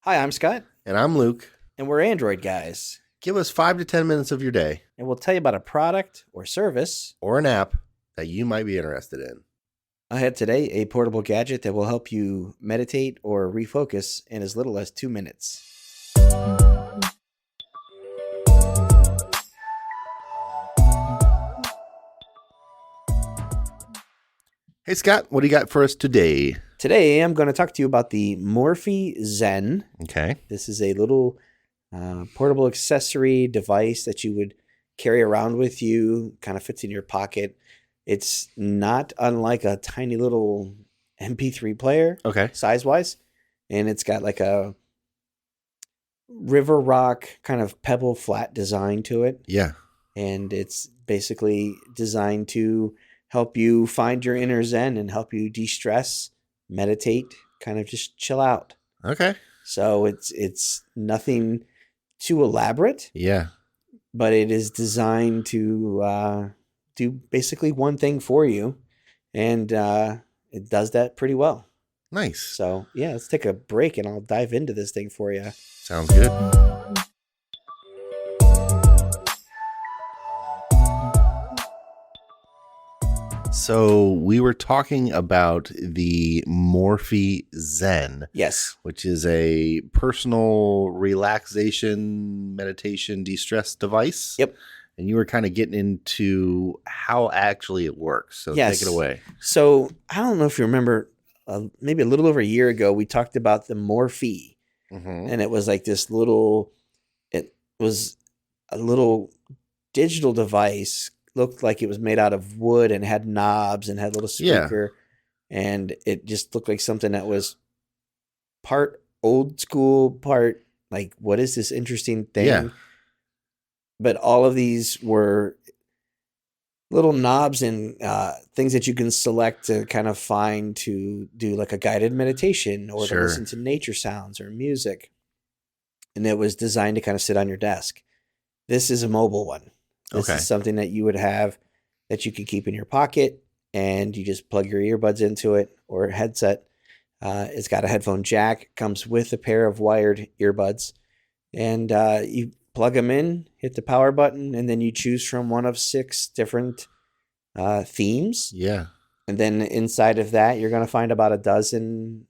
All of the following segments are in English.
Hi, I'm Scott, And I'm Luke. and we're Android guys, Give us 5 to 10 minutes of your day and we'll tell you about a product or service. or an app that you might be interested in. I had today a portable gadget that will help you meditate or refocus in as little as 2 minutes. Hey, Scott, what do you got for us today? Today, I'm going to talk to you about the Morphée Zen. Okay. This is a little portable accessory device that you would carry around with you, kind of fits in your pocket. It's not unlike a tiny little MP3 player, Okay. size-wise, and it's got like a river rock kind of pebble flat design to it, Yeah. and it's basically designed to help you find your inner zen and help you de-stress, meditate, kind of just chill out. Okay. So it's nothing too elaborate, Yeah. but it is designed to do basically one thing for you, and it does that pretty well. Nice. So yeah, let's take a break and I'll dive into this thing for you. Sounds good. So we were talking about the Morphée Zen, Yes. which is a personal relaxation, meditation, de-stress device. Yep. And you were kind of getting into how actually it works. So Yes. take it away. So I don't know if you remember, maybe a little over a year ago, we talked about the Morphée, Mm-hmm. and it was like this little. It was a little digital device. Looked like it was made out of wood and had knobs and had a little speaker, and it just looked like something that was part old school, part like, what is this interesting thing? Yeah. But all of these were little knobs and things that you can select to kind of find to do like a guided meditation or to Sure. listen to nature sounds or music. And it was designed to kind of sit on your desk. This is a mobile one. This Okay. is something that you would have that you could keep in your pocket, and you just plug your earbuds into it or a headset. It's got a headphone jack, comes with a pair of wired earbuds, and you plug them in, hit the power button, and then you choose from one of 6 different themes. Yeah. And then inside of that, you're going to find about a dozen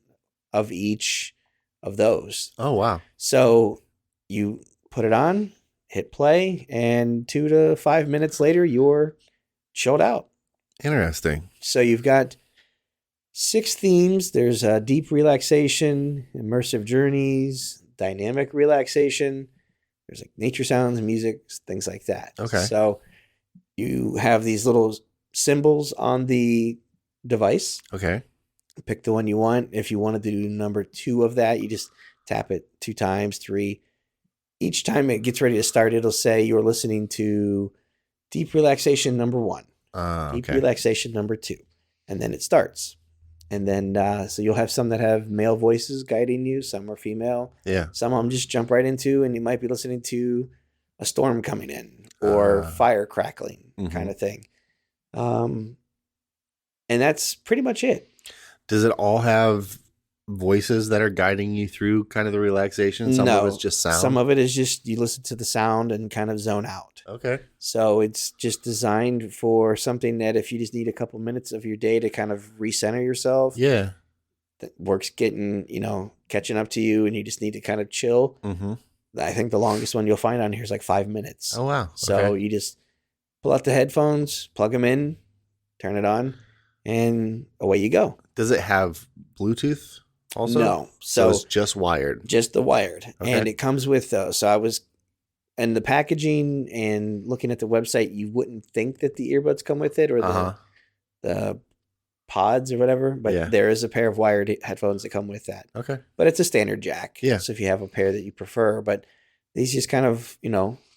of each of those. Oh, wow. So you put it on, hit play, and 2 to 5 minutes later, you're chilled out. Interesting. So you've got 6 themes. There's deep relaxation, immersive journeys, dynamic relaxation. There's like nature sounds, music, things like that. Okay. So you have these little symbols on the device. Okay. Pick the one you want. If you wanted to do number 2 of that, you just tap it 2 times, 3. Each time it gets ready to start, it'll say you're listening to deep relaxation number 1, deep Okay. relaxation number 2, and then it starts. And then, so you'll have some that have male voices guiding you, some are female. Yeah. Some of them just jump right into, and you might be listening to a storm coming in or fire crackling kind of thing. And that's pretty much it. Does it all have voices that are guiding you through kind of the relaxation? Some No, of it's just sound? Some of it is just you listen to the sound and kind of zone out. Okay. So it's just designed for something that if you just need a couple minutes of your day to kind of recenter yourself, Yeah. that work's getting, catching up to you and you just need to kind of chill. Mm-hmm. I think the longest one you'll find on here is like 5 minutes. Oh, wow. So Okay. you just pull out the headphones, plug them in, turn it on, and away you go. Does it have Bluetooth also? No. So So it's just wired. just the wired. Okay. And it comes with those. So I was, and the packaging and looking at the website, you wouldn't think that the earbuds come with it or the pods or whatever, but Yeah. there is a pair of wired headphones that come with that. Okay. But it's a standard jack. Yeah. So if you have a pair that you prefer, but these just kind of,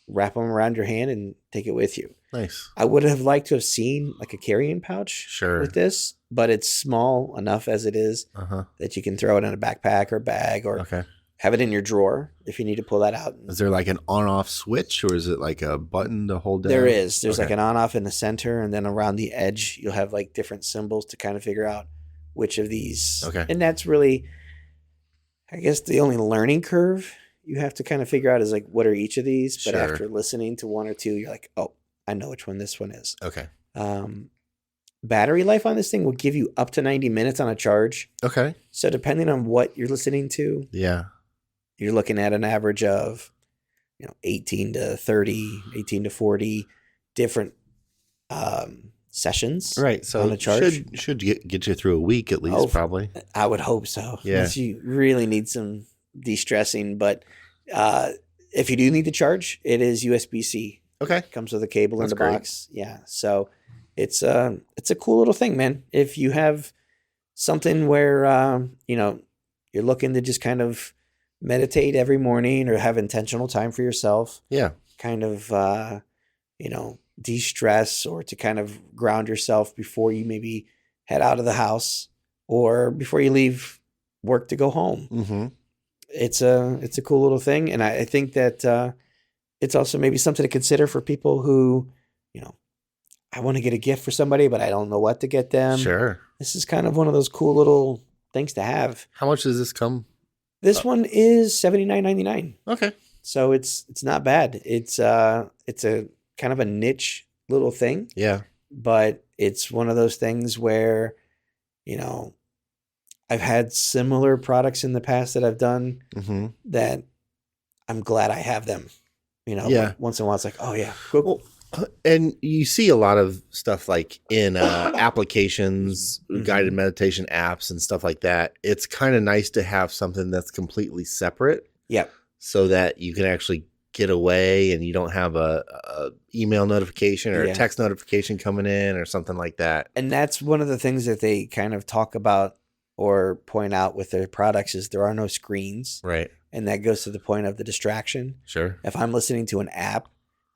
wrap them around your hand and take it with you. Nice. I would have liked to have seen like a carrying pouch Sure. with this, but it's small enough as it is Uh-huh. that you can throw it in a backpack or bag or Okay. have it in your drawer if you need to pull that out. Is there like an on-off switch, or is it like a button to hold down? There is. There's Okay. like an on-off in the center, and then around the edge, you'll have like different symbols to kind of figure out which of these. Okay. And that's really I guess the only learning curve you have to kind of figure out is like, what are each of these? But Sure. after listening to one or two, you're like, oh, I know which one this one is. Okay. Battery life on this thing will give you up to 90 minutes on a charge. Okay. So depending on what you're listening to, Yeah. you're looking at an average of, 18 to 30, 18 to 40 different sessions. Right. So on a charge. should get you through a week at least, probably. I would hope so. Yeah. Unless you really need some de-stressing. But if you do need to charge, it is USB-C. Okay. Comes with a cable That's in the great. box. Yeah. So it's a cool little thing, man. If you have something where, you're looking to just kind of meditate every morning or have intentional time for yourself, Yeah. kind of, de-stress or to kind of ground yourself before you maybe head out of the house or before you leave work to go home. Mm-hmm. It's a cool little thing. And I think that it's also maybe something to consider for people who, I want to get a gift for somebody, but I don't know what to get them. Sure. This is kind of one of those cool little things to have. How much does this come? This one is $79.99. Okay. So it's not bad. It's a kind of a niche little thing, Yeah. but it's one of those things where, I've had similar products in the past that I've done Mm-hmm. that I'm glad I have them. Yeah. Once in a while it's like, oh yeah, cool. Well, and you see a lot of stuff like in applications, Mhm. guided meditation apps and stuff like that. It's kind of nice to have something that's completely separate Yep. so that you can actually get away and you don't have a email notification or Yeah. a text notification coming in or something like that. And that's one of the things that they kind of talk about or point out with their products is there are no screens. Right. And that goes to the point of the distraction. Sure. If I'm listening to an app,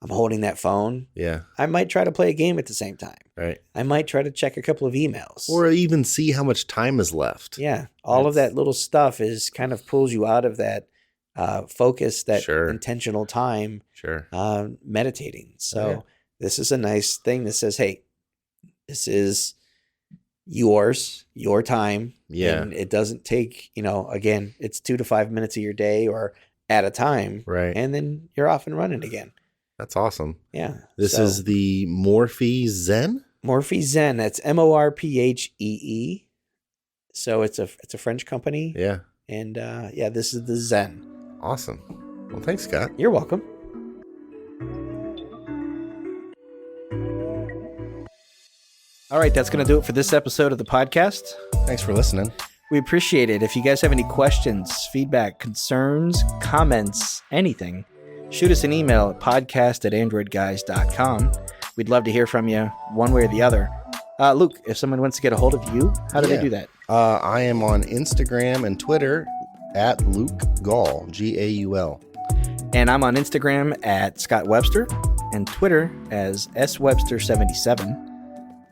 I'm holding that phone. Yeah. I might try to play a game at the same time. Right. I might try to check a couple of emails. Or even see how much time is left. Yeah. All of that little stuff is kind of pulls you out of that focus, that Sure. intentional time Sure. meditating. So Yeah. this is a nice thing that says, hey, this is yours, your time. Yeah. And it doesn't take, again, it's 2 to 5 minutes of your day or at a time. Right. And then you're off and running again. That's awesome. Yeah. This So, is the Morphée Zen. Morphée Zen. That's Morphee. So it's a French company. Yeah. And this is the Zen. Awesome. Well, thanks, Scott. You're welcome. All right, that's going to do it for this episode of the podcast. Thanks for listening. We appreciate it. If you guys have any questions, feedback, concerns, comments, anything, shoot us an email at podcast@AndroidGuys.com. We'd love to hear from you one way or the other. Luke, if someone wants to get a hold of you, how do they do that? I am on Instagram and Twitter at Luke Gaul, Gaul. And I'm on Instagram at Scott Webster and Twitter as SWebster77.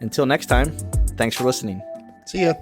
Until next time, thanks for listening. See ya.